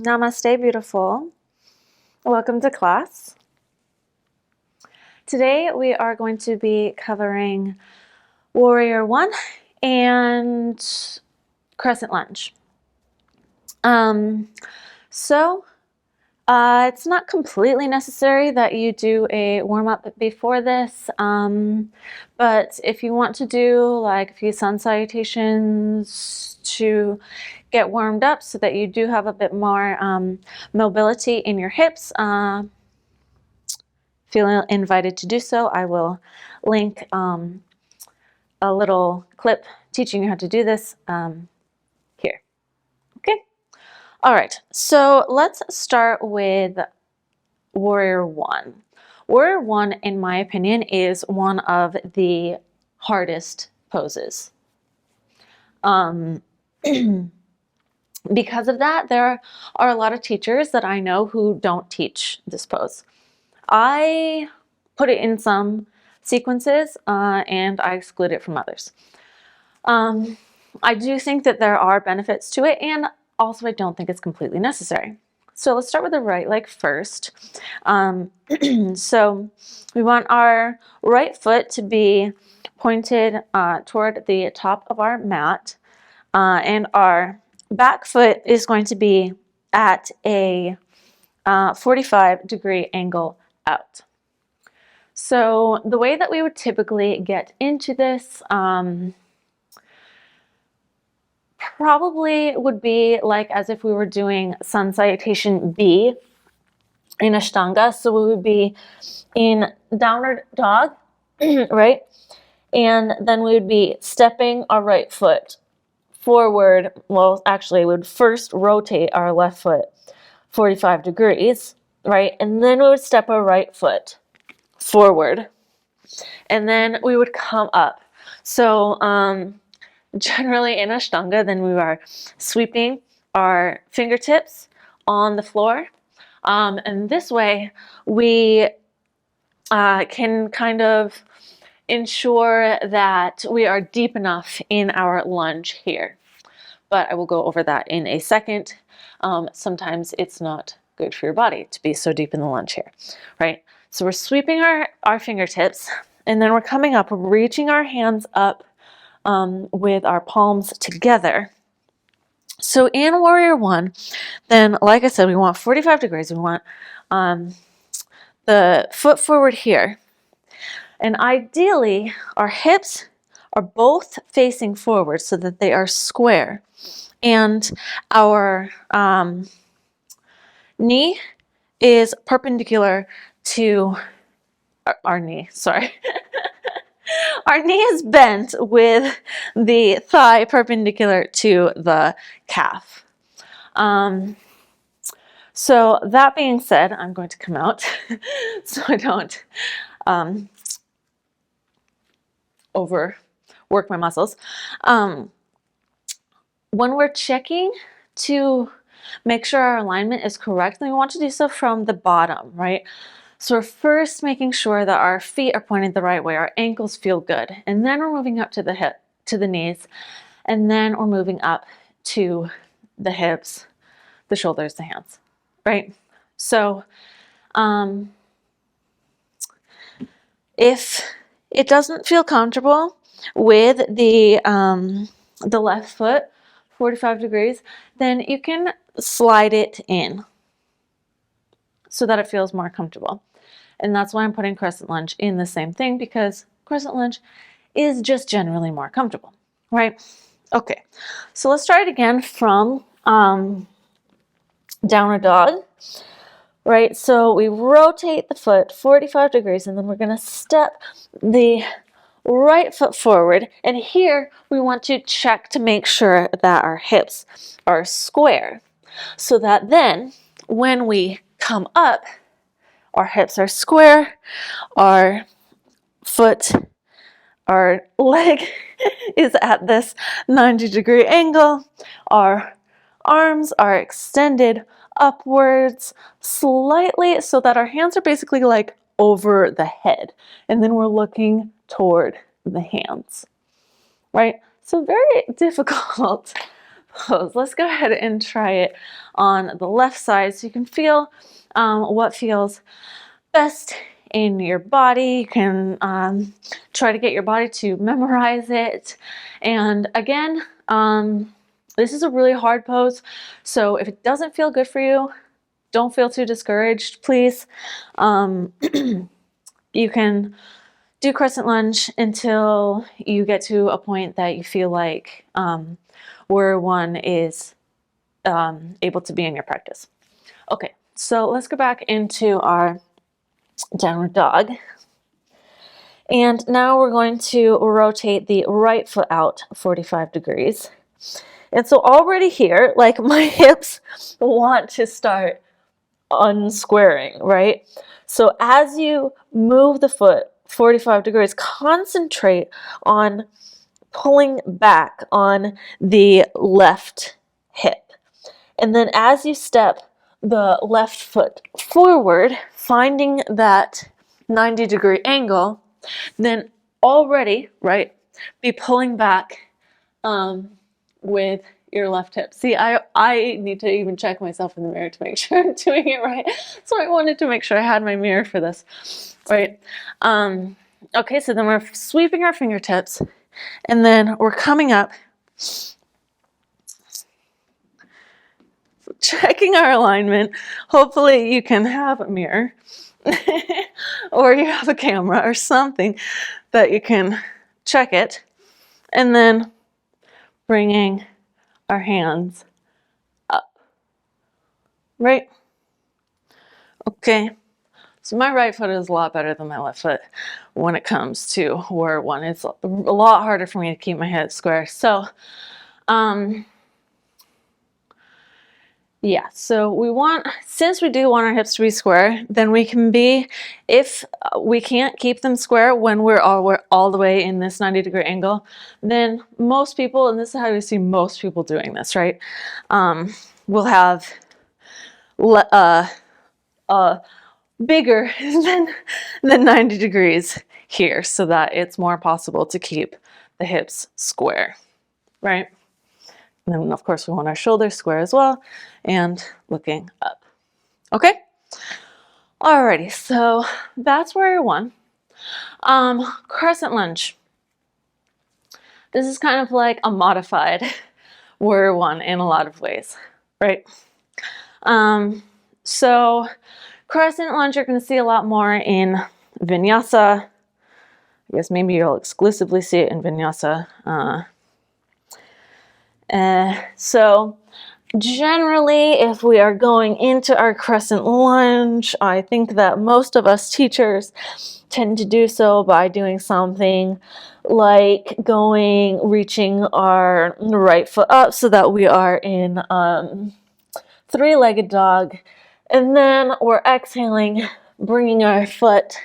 Namaste, beautiful. Welcome to class. Today we are going to be covering Warrior 1 and Crescent Lunge. It's not completely necessary that you do a warm-up before this, but if you want to do like a few sun salutations to get warmed up so that you do have a bit more mobility in your hips, feel invited to do so. I will link a little clip teaching you how to do this here. Okay. All right, so let's start with Warrior 1. Warrior 1, in my opinion, is one of the hardest poses. Because of that, there are a lot of teachers that I know who don't teach this pose. I put it in some sequences and I exclude it from others. I do think that there are benefits to it, and also I don't think it's completely necessary. So let's start with the right leg first. So we want our right foot to be pointed toward the top of our mat, and our back foot is going to be at a 45-degree angle out. So the way that we would typically get into this probably would be like as if we were doing sun salutation B in Ashtanga. So we would be in downward dog, right? And then we would be stepping our right foot forward. Well, actually, we would first rotate our left foot 45 degrees, right? And then we would step our right foot forward. And then we would come up. So generally in Ashtanga, then we are sweeping our fingertips on the floor. And this way we can kind of ensure that we are deep enough in our lunge here. But I will go over that in a second. Sometimes it's not good for your body to be so deep in the lunge here, right? So we're sweeping our fingertips, and then we're coming up, we're reaching our hands up with our palms together. So in Warrior 1, then like I said, we want 45 degrees. We want the foot forward here. And ideally, our hips are both facing forward so that they are square. And our knee is perpendicular to our knee, sorry. Our knee is bent with the thigh perpendicular to the calf. So that being said, I'm going to come out so I don't overwork my muscles. When we're checking to make sure our alignment is correct, then we want to do so from the bottom, right? So we're first making sure that our feet are pointed the right way, our ankles feel good, and then we're moving up to the hip, to the knees, and then we're moving up to the hips, the shoulders, the hands, right? So if it doesn't feel comfortable with the left foot 45 degrees, then you can slide it in so that it feels more comfortable. And that's why I'm putting Crescent Lunge in the same thing, because Crescent Lunge is just generally more comfortable, right? Okay, so let's try it again from Downward Dog, right? So we rotate the foot 45 degrees, and then we're going to step the right foot forward. And here we want to check to make sure that our hips are square, so that then when we come up, our hips are square, our leg is at this 90-degree angle, our arms are extended upwards slightly so that our hands are basically like over the head, and then we're looking toward the hands, right? So very difficult pose. Let's go ahead and try it on the left side so you can feel what feels best in your body. You can try to get your body to memorize it. And again, this is a really hard pose, so if it doesn't feel good for you, don't feel too discouraged, please. You can do crescent lunge until you get to a point that you feel like warrior one is able to be in your practice. Okay, so let's go back into our downward dog. And now we're going to rotate the right foot out 45 degrees. And so already here, like my hips want to start unsquaring, right? So as you move the foot 45 degrees, concentrate on pulling back on the left hip. And then as you step the left foot forward, finding that 90-degree angle, then already, right, be pulling back with your left hip. See, I need to even check myself in the mirror to make sure I'm doing it right. So I wanted to make sure I had my mirror for this, right? Okay, so then we're sweeping our fingertips, and then we're coming up, checking our alignment. Hopefully you can have a mirror or you have a camera or something that you can check it, and then bringing our hands up, right? Okay, so my right foot is a lot better than my left foot when it comes to warrior one. It's a lot harder for me to keep my head square. So, yeah, so we want, since we do want our hips to be square, then we can be, if we can't keep them square when we're all the way in this 90-degree angle, then most people, and this is how we see most people doing this, right? We'll have bigger than 90 degrees here so that it's more possible to keep the hips square, right? And then, of course, we want our shoulders square as well and looking up. Okay? Alrighty, so that's warrior one. Crescent lunge. This is kind of like a modified warrior one in a lot of ways, right? So crescent lunge you're going to see a lot more in vinyasa. I guess maybe you'll exclusively see it in vinyasa. So generally, if we are going into our crescent lunge, I think that most of us teachers tend to do so by doing something like reaching our right foot up so that we are in three-legged dog, and then we're exhaling, bringing our foot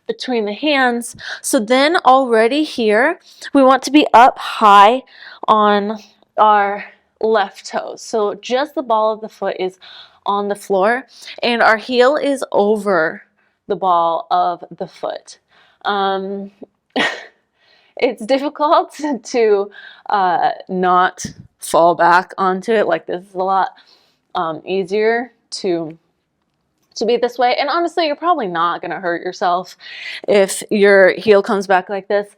between the hands. So then already here, we want to be up high on our left toes. So just the ball of the foot is on the floor and our heel is over the ball of the foot. It's difficult to not fall back onto it. Like, this is a lot easier to be this way. And honestly, you're probably not going to hurt yourself if your heel comes back like this.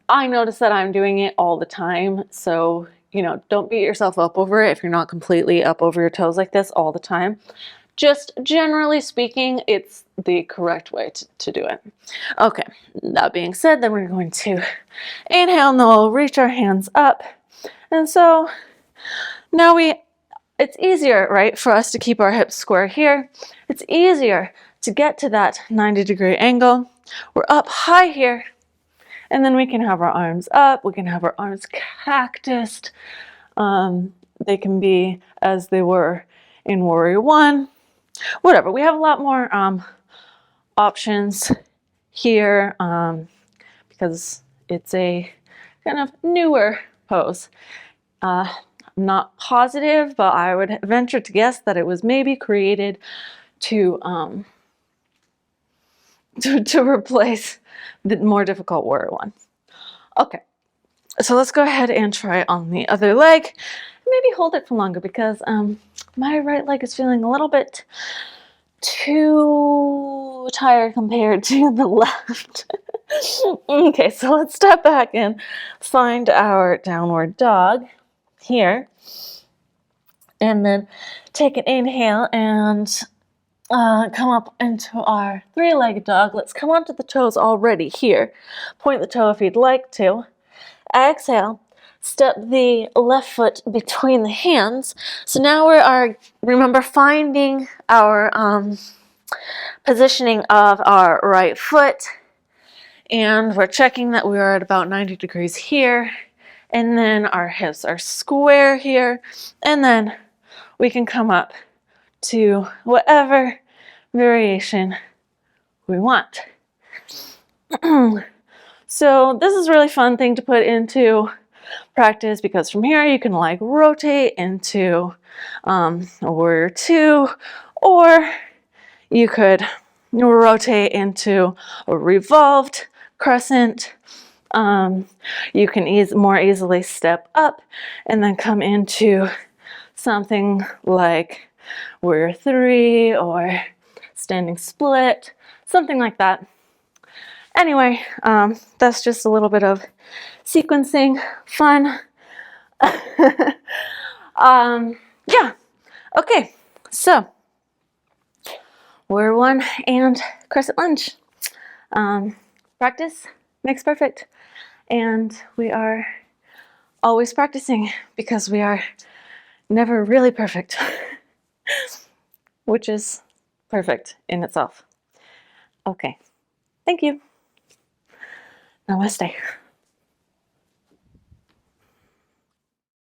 I notice that I'm doing it all the time. So, you know, don't beat yourself up over it if you're not completely up over your toes like this all the time. Just generally speaking, it's the correct way to do it. Okay, that being said, then we're going to inhale and then we'll reach our hands up. And so now it's easier, right, for us to keep our hips square here. It's easier to get to that 90-degree angle. We're up high here, and then we can have our arms up. We can have our arms cactused. They can be as they were in warrior one. Whatever. We have a lot more options here because it's a kind of newer pose. I'm not positive, but I would venture to guess that it was maybe created to replace the more difficult warrior one. Okay, so let's go ahead and try on the other leg. maybe hold it for longer because my right leg is feeling a little bit too tired compared to the left. Okay, so let's step back and find our downward dog here. And then take an inhale and come up into our three-legged dog. Let's come onto the toes already here. Point the toe if you'd like to. Exhale. Step the left foot between the hands. So now we are, remember, finding our positioning of our right foot. And we're checking that we are at about 90 degrees here. And then our hips are square here. And then we can come up to whatever variation we want. So this is a really fun thing to put into practice because from here you can like rotate into a warrior two, or you could rotate into a revolved crescent. You can more easily step up and then come into something like warrior three or standing split, something like that. Anyway, that's just a little bit of sequencing fun. Yeah, okay, so warrior one and crescent lunge. Practice makes perfect, and we are always practicing because we are never really perfect, which is perfect in itself. Okay, thank you. Namaste.